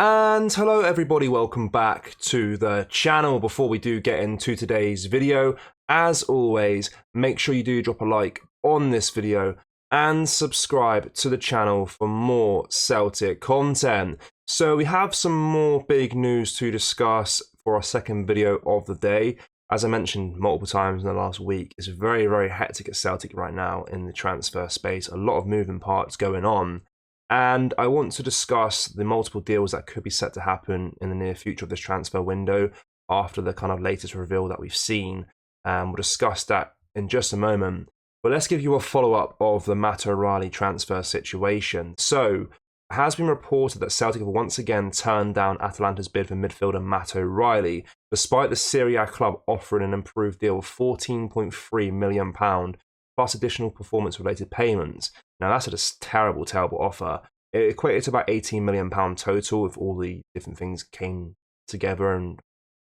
And hello everybody, welcome back to the channel. Before we do get into today's video, as always, make sure you do drop a like on this video and subscribe to the channel for more Celtic content. So we have some more big news to discuss for our second video of the day. As I mentioned multiple times in the last week, it's very, very hectic at Celtic right now in the transfer space. A lot of moving parts going on. And I want to discuss the multiple deals that could be set to happen in the near future of this transfer window after the kind of latest reveal that we've seen. We'll discuss that in just a moment. But let's give you a follow-up of the Matt O'Reilly transfer situation. So, it has been reported that Celtic have once again turned down Atalanta's bid for midfielder Matt O'Reilly, despite the Serie A club offering an improved deal of £14.3 million, plus additional performance-related payments. Now, that's a terrible, terrible offer. It equated to about £18 million total if all the different things came together and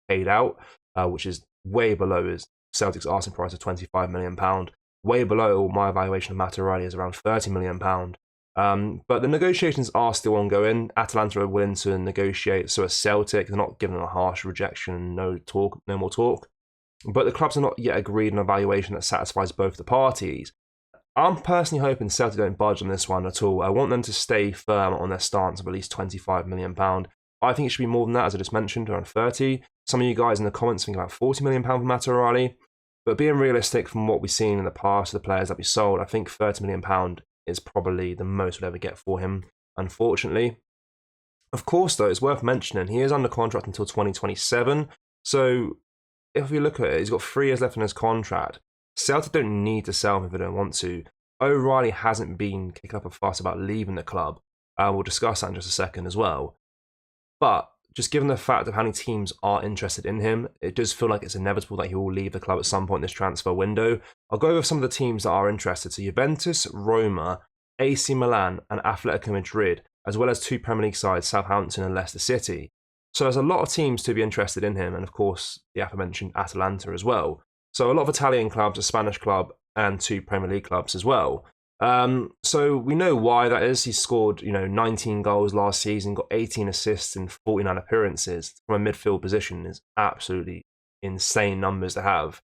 paid out, which is way below Celtic's asking price of £25 million, way below my evaluation of Matt O'Reilly is around £30 million. But the negotiations are still ongoing. Atalanta are willing to negotiate, so are Celtic. They're not giving them a harsh rejection, no more talk. But the clubs are not yet agreed on a valuation that satisfies both the parties. I'm personally hoping Celtic don't budge on this one at all. I want them to stay firm on their stance of at least £25 million. I think it should be more than that, as I just mentioned, around 30. Some of you guys in the comments think about £40 million for Matt O'Reilly. But being realistic from what we've seen in the past, the players that we sold, I think £30 million is probably the most we'll ever get for him, unfortunately. Of course, though, it's worth mentioning, he is under contract until 2027. So if we look at it, he's got 3 years left in his contract. Celtic don't need to sell him if they don't want to. O'Reilly hasn't been kicking up a fuss about leaving the club. We'll discuss that in just a second as well. But just given the fact of how many teams are interested in him, it does feel like it's inevitable that he will leave the club at some point in this transfer window. I'll go over some of the teams that are interested. So Juventus, Roma, AC Milan and Atletico Madrid, as well as 2 Premier League sides, Southampton and Leicester City. So there's a lot of teams to be interested in him, and of course the aforementioned Atalanta as well. So a lot of Italian clubs, a Spanish club, and 2 Premier League clubs as well. So we know why that is. He scored, 19 goals last season, got 18 assists in 49 appearances from a midfield position. Is absolutely insane numbers to have.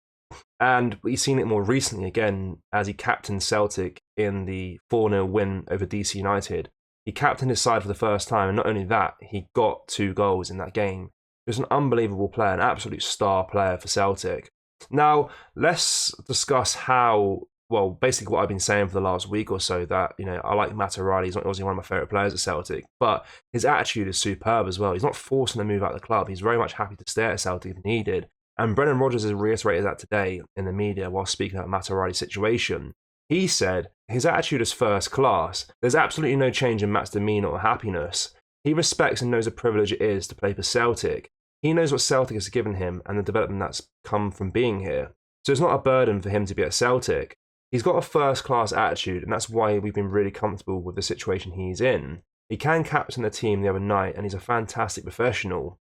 And we've seen it more recently again as he captained Celtic in the 4-0 win over DC United. He captained his side for the first time, and not only that, he got 2 goals in that game. He was an unbelievable player, an absolute star player for Celtic. Now, let's discuss basically what I've been saying for the last week or so, that, I like Matt O'Reilly. He's not obviously one of my favourite players at Celtic, but his attitude is superb as well. He's not forcing to move out of the club. He's very much happy to stay at Celtic if needed. And Brendan Rodgers has reiterated that today in the media while speaking about Matt O'Reilly's situation. He said his attitude is first class. There's absolutely no change in Matt's demeanour or happiness. He respects and knows the privilege it is to play for Celtic. He knows what Celtic has given him and the development that's come from being here. So it's not a burden for him to be at Celtic. He's got a first-class attitude, and that's why we've been really comfortable with the situation he's in. He can captain the team the other night, and he's a fantastic professional.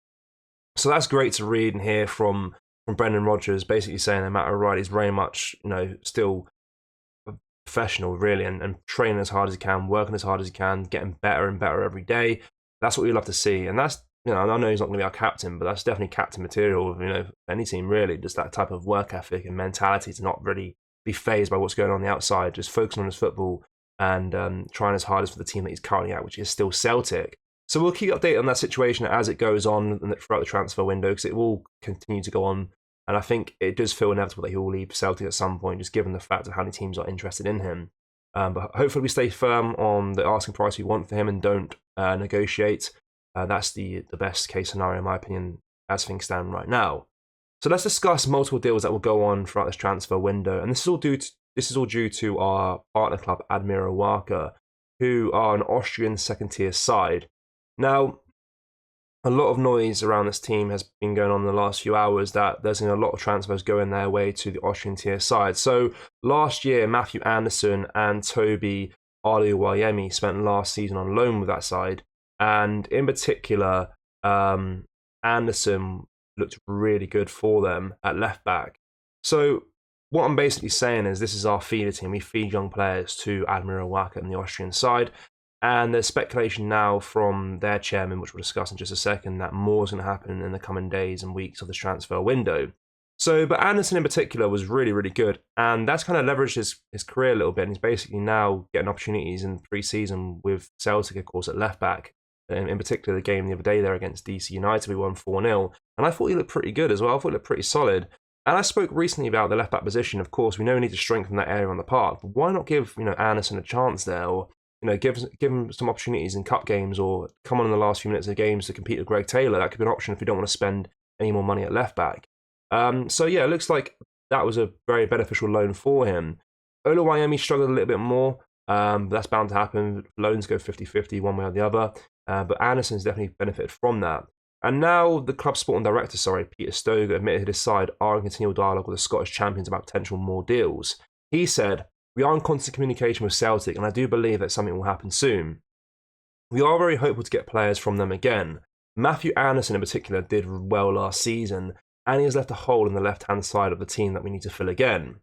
So that's great to read and hear from Brendan Rodgers, basically saying that Matt O'Reilly is very much, still a professional, really, and training as hard as he can, working as hard as he can, getting better and better every day. That's what we love to see, and that's, I know he's not going to be our captain, but that's definitely captain material of, any team, really. Just that type of work ethic and mentality to not really be fazed by what's going on the outside, just focusing on his football and trying his hardest for the team that he's currently at, which is still Celtic. So we'll keep updated on that situation as it goes on throughout the transfer window, because it will continue to go on. And I think it does feel inevitable that he will leave Celtic at some point, just given the fact of how many teams are interested in him. But hopefully we stay firm on the asking price we want for him and don't negotiate. That's the best case scenario, in my opinion, as things stand right now. So let's discuss multiple deals that will go on throughout this transfer window, and this is all due to our partner club, Admira Wacker, who are an Austrian second-tier side. Now, a lot of noise around this team has been going on in the last few hours that there's been a lot of transfers going their way to the Austrian tier side. So last year, Matthew Anderson and Toby Aluwayemi spent last season on loan with that side, and in particular, Anderson looked really good for them at left back. So what I'm basically saying is this is our feeder team. We feed young players to Admiral Wacker and the Austrian side. And there's speculation now from their chairman, which we'll discuss in just a second, that more is going to happen in the coming days and weeks of this transfer window. So, but Anderson in particular was really, really good. And that's kind of leveraged his career a little bit. And he's basically now getting opportunities in pre-season with Celtic, of course, at left back. In particular, the game the other day there against DC United, we won 4-0. And I thought he looked pretty good as well. I thought he looked pretty solid. And I spoke recently about the left back position. Of course, we know we need to strengthen that area on the park. But why not give Anderson a chance there, or give him some opportunities in cup games, or come on in the last few minutes of games to compete with Greg Taylor? That could be an option if we don't want to spend any more money at left back. So yeah, it looks like that was a very beneficial loan for him. Oluwayemi struggled a little bit more, but that's bound to happen. Loans go 50-50 one way or the other. But Anderson's definitely benefited from that. And now the club's sporting director, Peter Stoger, admitted his side are in continual dialogue with the Scottish champions about potential more deals. He said, "We are in constant communication with Celtic, and I do believe that something will happen soon. We are very hopeful to get players from them again. Matthew Anderson in particular did well last season, and he has left a hole in the left-hand side of the team that we need to fill again."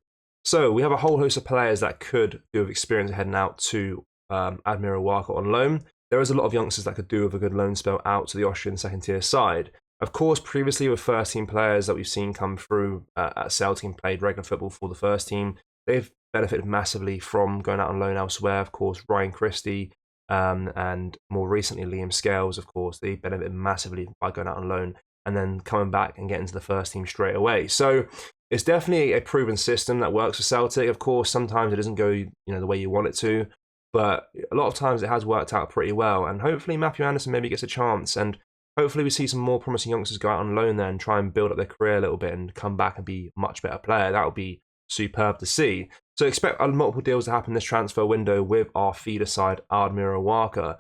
So we have a whole host of players that could do with experience heading out to Admira Wacker on loan. There is a lot of youngsters that could do with a good loan spell out to the Austrian second-tier side. Of course, previously with first-team players that we've seen come through at Celtic and played regular football for the first team, they've benefited massively from going out on loan elsewhere. Of course, Ryan Christie and more recently Liam Scales, of course, they benefited massively by going out on loan and then coming back and getting to the first team straight away. So it's definitely a proven system that works for Celtic. Of course, sometimes it doesn't go the way you want it to, but a lot of times it has worked out pretty well. And hopefully Matthew Anderson maybe gets a chance, and hopefully we see some more promising youngsters go out on loan there and try and build up their career a little bit and come back and be a much better player. That would be superb to see. So expect multiple deals to happen this transfer window with our feeder side, Admira Wacker,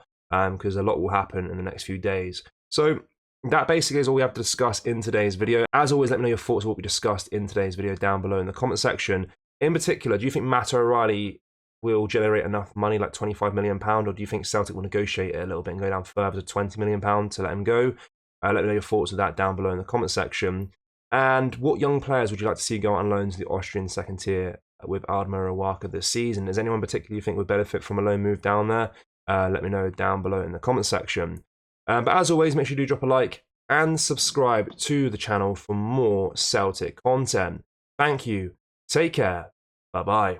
because a lot will happen in the next few days. So that basically is all we have to discuss in today's video. As always, let me know your thoughts on what we discussed in today's video down below in the comment section. In particular, do you think Matt O'Reilly will generate enough money, like £25 million, or do you think Celtic will negotiate it a little bit and go down further to £20 million to let him go? Let me know your thoughts of that down below in the comment section. And what young players would you like to see go on loan to the Austrian second tier with Admira Wacker this season? Is anyone particularly you think would benefit from a loan move down there? Let me know down below in the comment section. But as always, make sure you do drop a like and subscribe to the channel for more Celtic content. Thank you. Take care. Bye-bye.